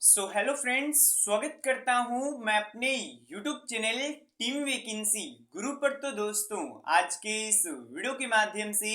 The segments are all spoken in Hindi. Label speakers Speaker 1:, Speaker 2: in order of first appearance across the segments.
Speaker 1: हेलो फ्रेंड्स, स्वागत करता हूं मैं अपने यूट्यूब चैनल टीम वैकेंसी गुरु पर। तो दोस्तों, आज के इस वीडियो के माध्यम से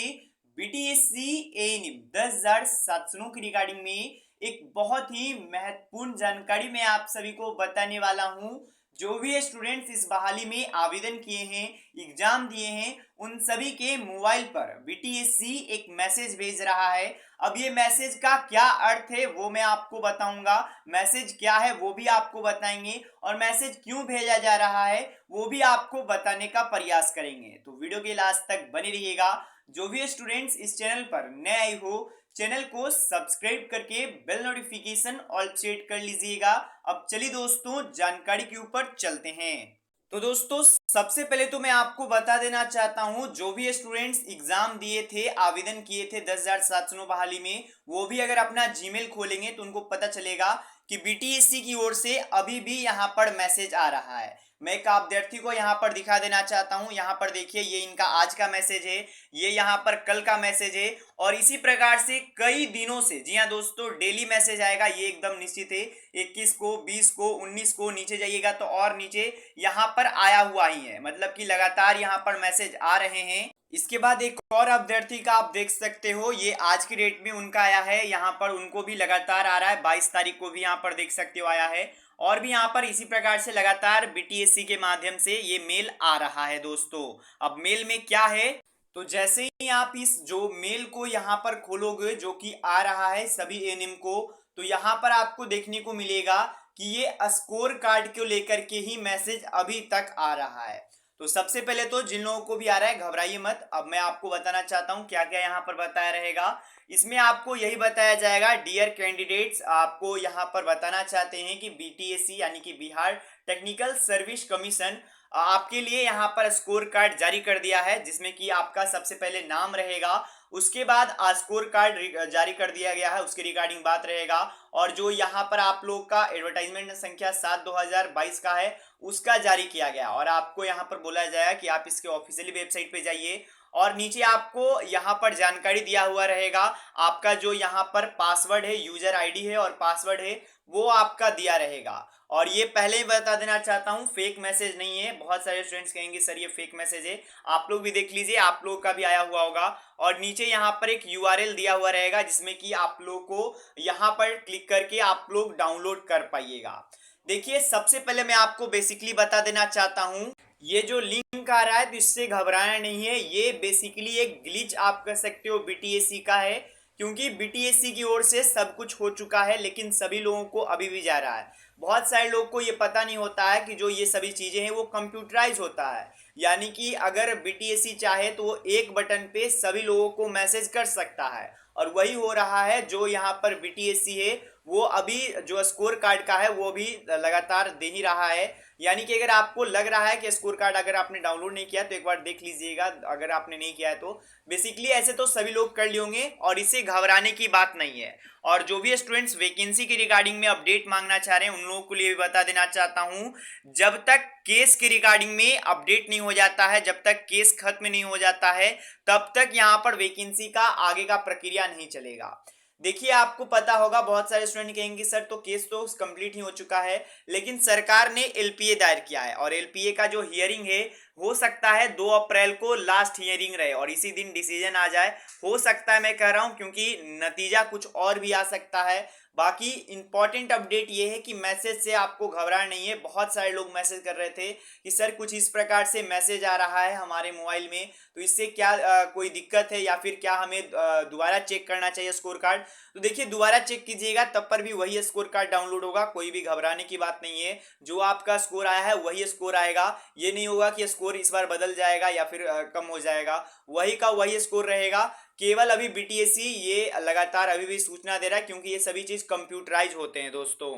Speaker 1: बीटीएससी एएनएम 10,700 की रिगार्डिंग में एक बहुत ही महत्वपूर्ण जानकारी मैं आप सभी को बताने वाला हूं। जो भी स्टूडेंट्स इस बहाली में आवेदन किए हैं, एग्जाम दिए हैं, उन सभी के मोबाइल पर बीटीएससी एक मैसेज भेज रहा है। अब ये मैसेज का क्या अर्थ है वो मैं आपको बताऊंगा, मैसेज क्या है वो भी आपको बताएंगे, और मैसेज क्यों भेजा जा रहा है वो भी आपको बताने का प्रयास करेंगे। तो वीडियो के लास्ट तक बने रहिएगा। जो भी स्टूडेंट्स इस चैनल पर नए आए हो, चैनल को सब्सक्राइब करके बेल नोटिफिकेशन ऑल सेट कर लीजिएगा। अब चलिए दोस्तों, जानकारी के ऊपर चलते हैं। तो दोस्तों, सबसे पहले तो मैं आपको बता देना चाहता हूं, जो भी स्टूडेंट्स एग्जाम दिए थे, आवेदन किए थे 10,700 बहाली में, वो भी अगर अपना जीमेल खोलेंगे तो उनको पता चलेगा कि बीटीएससी की ओर से अभी भी यहां पर मैसेज आ रहा है। मैं एक अभ्यर्थी को यहां पर दिखा देना चाहता हूं। यहां पर देखिए, ये इनका आज का मैसेज है, ये यहां पर कल का मैसेज है, और इसी प्रकार से कई दिनों से, जी हाँ दोस्तों, डेली मैसेज आएगा, ये एकदम निश्चित है। 21 को, 20 को, 19 को, नीचे जाइएगा तो और नीचे यहाँ पर आया हुआ ही है, मतलब कि लगातार यहाँ पर मैसेज आ रहे हैं। इसके बाद एक और अभ्यर्थी का आप देख सकते हो, ये आज की डेट में उनका आया है, यहाँ पर उनको भी लगातार आ रहा है। 22 तारीख को भी यहाँ पर देख सकते हो आया है, और भी यहाँ पर इसी प्रकार से लगातार बीटीएससी के माध्यम से ये मेल आ रहा है दोस्तों। अब मेल में क्या है, तो जैसे ही आप इस जो मेल को यहाँ पर खोलोगे, जो कि आ रहा है सभी एएनएम को, तो यहाँ पर आपको देखने को मिलेगा कि ये स्कोर कार्ड को लेकर के ही मैसेज अभी तक आ रहा है। तो सबसे पहले तो जिन लोगों को भी आ रहा है, घबराइए मत। अब मैं आपको बताना चाहता हूँ क्या क्या यहाँ पर बताया रहेगा। इसमें आपको यही बताया जाएगा, डियर कैंडिडेट्स, आपको यहाँ पर बताना चाहते हैं कि बीटीएससी यानी कि बिहार टेक्निकल सर्विस कमीशन आपके लिए यहाँ पर स्कोर कार्ड जारी कर दिया है, जिसमें कि आपका सबसे पहले नाम रहेगा, उसके बाद स्कोर कार्ड जारी कर दिया गया है, उसके रिगार्डिंग बात रहेगा। और जो यहाँ पर आप लोग का एडवर्टाइजमेंट संख्या 7/2022 का है, उसका जारी किया गया, और आपको यहाँ पर बोला जाएगा कि आप इसके ऑफिशियली वेबसाइट पे जाइए, और नीचे आपको यहाँ पर जानकारी दिया हुआ रहेगा। आपका जो यहाँ पर पासवर्ड है, यूजर आईडी है और पासवर्ड है, वो आपका दिया रहेगा। और ये पहले ही बता देना चाहता हूँ, फेक मैसेज नहीं है। बहुत सारे स्टूडेंट्स कहेंगे सर ये फेक मैसेज है, आप लोग भी देख लीजिए, आप लोग का भी आया हुआ होगा। और नीचे यहाँ पर एक यूआरएल दिया हुआ रहेगा, जिसमें कि आप लोग को यहाँ पर क्लिक करके आप लोग डाउनलोड कर पाइएगा। देखिए, सबसे पहले मैं आपको बेसिकली बता देना चाहता हूँ, ये जो लिंक आ रहा है तो इससे घबराना नहीं है। ये बेसिकली एक ग्लिच आप कह सकते हो बीटीएससी का है, क्योंकि बीटीएससी की ओर से सब कुछ हो चुका है, लेकिन सभी लोगों को अभी भी जा रहा है। बहुत सारे लोग को ये पता नहीं होता है कि जो ये सभी चीजें हैं वो कंप्यूटराइज होता है, यानी कि अगर बीटीएससी चाहे तो वो एक बटन पे सभी लोगों को मैसेज कर सकता है, और वही हो रहा है। जो यहाँ पर बीटीएससी है वो अभी जो स्कोर कार्ड का है वो भी लगातार दे ही रहा है। यानी कि अगर आपको लग रहा है कि स्कोर कार्ड अगर आपने डाउनलोड नहीं किया तो एक बार देख लीजिएगा, अगर आपने नहीं किया है तो। बेसिकली ऐसे तो सभी लोग कर लिए होंगे, और इससे घबराने की बात नहीं है। और जो भी स्टूडेंट्स वैकेंसी के रिगार्डिंग में अपडेट मांगना चाह रहे हैं, उन लोगों के लिए भी बता देना चाहता हूं, जब तक केस के रिगार्डिंग में अपडेट नहीं हो जाता है, जब तक केस खत्म नहीं हो जाता है, तब तक यहां पर वैकेंसी का आगे का प्रक्रिया नहीं चलेगा। देखिए, आपको पता होगा, बहुत सारे स्टूडेंट कहेंगे सर तो केस तो कंप्लीट ही हो चुका है, लेकिन सरकार ने एलपीए दायर किया है, और एलपीए का जो हियरिंग है, हो सकता है 2 अप्रैल को लास्ट हियरिंग रहे और इसी दिन डिसीजन आ जाए। हो सकता है, मैं कह रहा हूं, क्योंकि नतीजा कुछ और भी आ सकता है। बाकी इंपॉर्टेंट अपडेट ये है कि मैसेज से आपको घबराना नहीं है। बहुत सारे लोग मैसेज कर रहे थे कि सर कुछ इस प्रकार से मैसेज आ रहा है हमारे मोबाइल में, तो इससे क्या कोई दिक्कत है, या फिर क्या हमें दोबारा चेक करना चाहिए स्कोर कार्ड। तो देखिए, दोबारा चेक कीजिएगा, तब पर भी वही स्कोर कार्ड डाउनलोड होगा, कोई भी घबराने की बात नहीं है। जो आपका स्कोर आया है वही स्कोर आएगा। ये नहीं होगा कि स्कोर इस बार बदल जाएगा या फिर कम हो जाएगा, वही का वही स्कोर रहेगा। केवल अभी बीटीएससी ये लगातार अभी भी सूचना दे रहा है, क्योंकि ये सभी चीज कंप्यूटराइज होते हैं दोस्तों।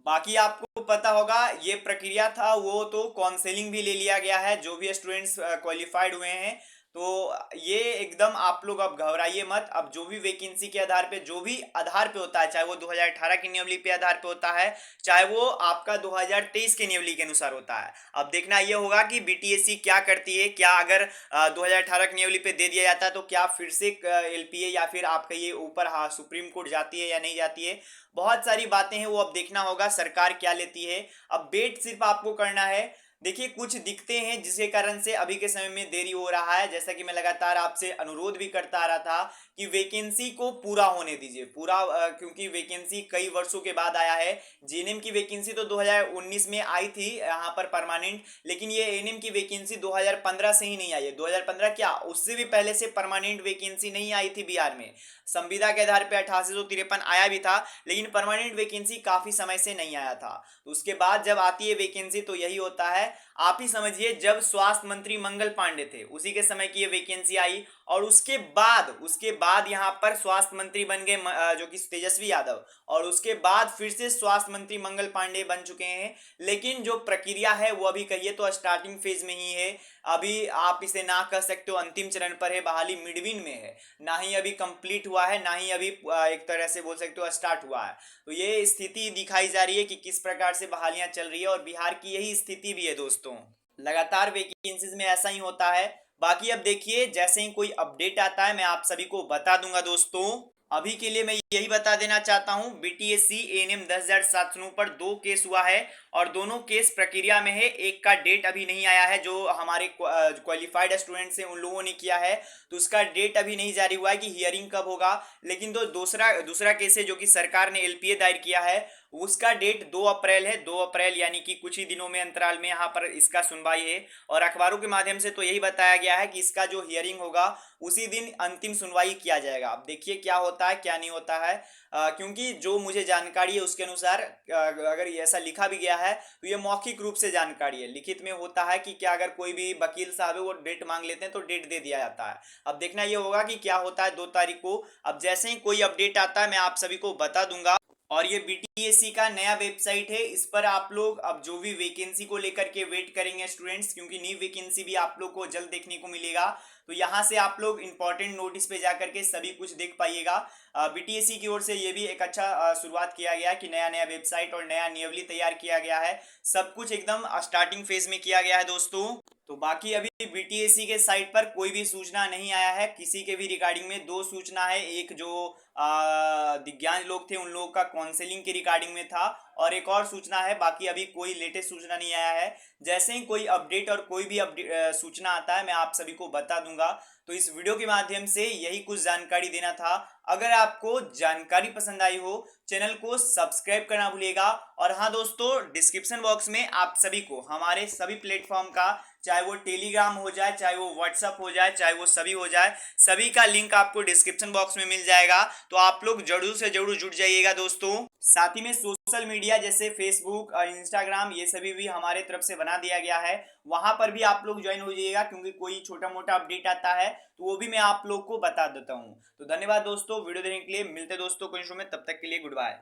Speaker 1: बाकी आपको पता होगा, ये प्रक्रिया था वो तो काउंसलिंग भी ले लिया गया है, जो भी स्टूडेंट्स क्वालिफाइड हुए हैं तो ये एकदम आप लोग अब घबराइए मत। अब जो भी वैकेंसी के आधार पे, जो भी आधार पे होता है, चाहे वो 2018 की नियमावली पे आधार पे होता है, चाहे वो आपका 2023 के नियमावली के अनुसार होता है, अब देखना ये होगा कि बीटीएससी क्या करती है। क्या अगर 2018 की नियमावली पे दे दिया जाता है तो क्या फिर से एलपीए या फिर आपका ये ऊपर, हाँ, सुप्रीम कोर्ट जाती है या नहीं जाती है। बहुत सारी बातें हैं, वो अब देखना होगा सरकार क्या लेती है। अब वेट सिर्फ आपको करना है। देखिए, कुछ दिखते हैं जिसके कारण से अभी के समय में देरी हो रहा है। जैसा कि मैं लगातार आपसे अनुरोध भी करता आ रहा था कि वैकेंसी को पूरा होने दीजिए, पूरा, क्योंकि वैकेंसी कई वर्षों के बाद आया है। जीएनएम की वैकेंसी तो 2019 में आई थी यहाँ पर परमानेंट, लेकिन ये एएनएम की वैकेंसी 2015 से ही नहीं आई है। 2015 क्या, उससे भी पहले से परमानेंट वैकेंसी नहीं आई थी बिहार में। संविदा के आधार पे 8853 आया भी था, लेकिन परमानेंट वैकेंसी काफी समय से नहीं आया था। तो उसके बाद जब आती है वैकेंसी तो यही होता है। आप ही समझिए, जब स्वास्थ्य मंत्री मंगल पांडे थे उसी के समय की ये वैकेंसी आई, और उसके बाद यहाँ पर स्वास्थ्य मंत्री बन गए जो कि तेजस्वी यादव, और उसके बाद फिर से स्वास्थ्य मंत्री मंगल पांडे बन चुके हैं। लेकिन जो प्रक्रिया है वो अभी कहिए तो स्टार्टिंग फेज में ही है। अभी आप इसे ना कह सकते हो अंतिम चरण पर है, बहाली मिडविन में है, ना ही अभी कंप्लीट हुआ है, ना ही अभी एक तरह से बोल सकते हो स्टार्ट हुआ है। तो ये स्थिति दिखाई जा रही है कि किस प्रकार से बहालियां चल रही है, और बिहार की यही स्थिति भी है दोस्तों। लगातार वैकेंसीज में ऐसा ही होता है। बाकी अब देखिए, जैसे ही कोई अपडेट आता है मैं आप सभी को बता दूंगा दोस्तों। अभी के लिए मैं यही बता देना चाहता हूं, बीटीएससी एएनएम 10,007 सुनू पर 2 केस हुआ है, और दोनों केस प्रक्रिया में है। एक का डेट अभी नहीं आया है, जो हमारे क्वालिफाइड स्टूडेंट्स हैं उन लोगों ने किया है, तो उसका डेट अभी नहीं जारी हुआ है कि हियरिंग कब होगा। लेकिन दूसरा दूसरा केस है जो कि सरकार ने एलपीए दायर किया है, उसका डेट 2 अप्रैल है। 2 अप्रैल यानी कि कुछ ही दिनों में अंतराल में यहाँ पर इसका सुनवाई है। और अखबारों के माध्यम से तो यही बताया गया है कि इसका जो हियरिंग होगा उसी दिन अंतिम सुनवाई किया जाएगा। अब देखिए क्या होता है क्या नहीं होता है। क्योंकि जो मुझे जानकारी है उसके अनुसार, अगर ये ऐसा लिखा भी गया है तो ये मौखिक रूप से जानकारी है। लिखित में होता है कि क्या अगर कोई भी वकील साहब है वो डेट मांग लेते हैं तो डेट दे दिया जाता है। अब देखना ये होगा कि क्या होता है 2 तारीख को। अब जैसे ही कोई अपडेट आता है मैं आप सभी को बता दूंगा। और ये बीटीएससी का नया वेबसाइट है, इस पर आप लोग अब जो भी वैकेंसी को लेकर के वेट करेंगे स्टूडेंट्स, क्योंकि न्यू वैकेंसी भी आप लोग को जल्द देखने को मिलेगा। तो यहाँ से आप लोग इंपॉर्टेंट नोटिस पे जाकर के सभी कुछ देख पाइएगा। बीटीएससी की ओर से ये भी एक अच्छा शुरुआत किया गया कि नया नया वेबसाइट और नया नियमावली तैयार किया गया है। सब कुछ एकदम स्टार्टिंग फेज में किया गया है दोस्तों। तो बाकी अभी बीटीएससी के साइट पर कोई भी सूचना नहीं आया है किसी के भी रिगार्डिंग में। 2 सूचना है, एक जो दिव्यांग लोग थे उन लोगों का काउंसलिंग के रिगार्डिंग में था, और एक और सूचना है। बाकी अभी कोई लेटेस्ट सूचना नहीं आया है। जैसे ही कोई अपडेट और कोई भी सूचना आता है मैं आप सभी को बता दूंगा। तो इस वीडियो के माध्यम से यही कुछ जानकारी देना था। अगर आपको जानकारी पसंद आई हो, चैनल को सब्सक्राइब करना भूलिएगा। और हाँ दोस्तों, डिस्क्रिप्शन बॉक्स में आप सभी को हमारे सभी प्लेटफॉर्म का, चाहे वो टेलीग्राम हो जाए, चाहे वो व्हाट्सअप हो जाए, चाहे वो सभी हो जाए, सभी का लिंक आपको डिस्क्रिप्शन बॉक्स में मिल जाएगा। तो आप लोग जरूर से जरूर जुड़ जाइएगा दोस्तों। साथ ही में सोशल मीडिया जैसे फेसबुक और इंस्टाग्राम, ये सभी भी हमारे तरफ से बना दिया गया है, वहां पर भी आप लोग ज्वाइन हो जाइएगा, क्योंकि कोई छोटा मोटा अपडेट आता है तो वो भी मैं आप लोग को बता देता हूँ। तो धन्यवाद दोस्तों वीडियो देखने के लिए। मिलते दोस्तों कुछ में, तब तक के लिए गुड बाय।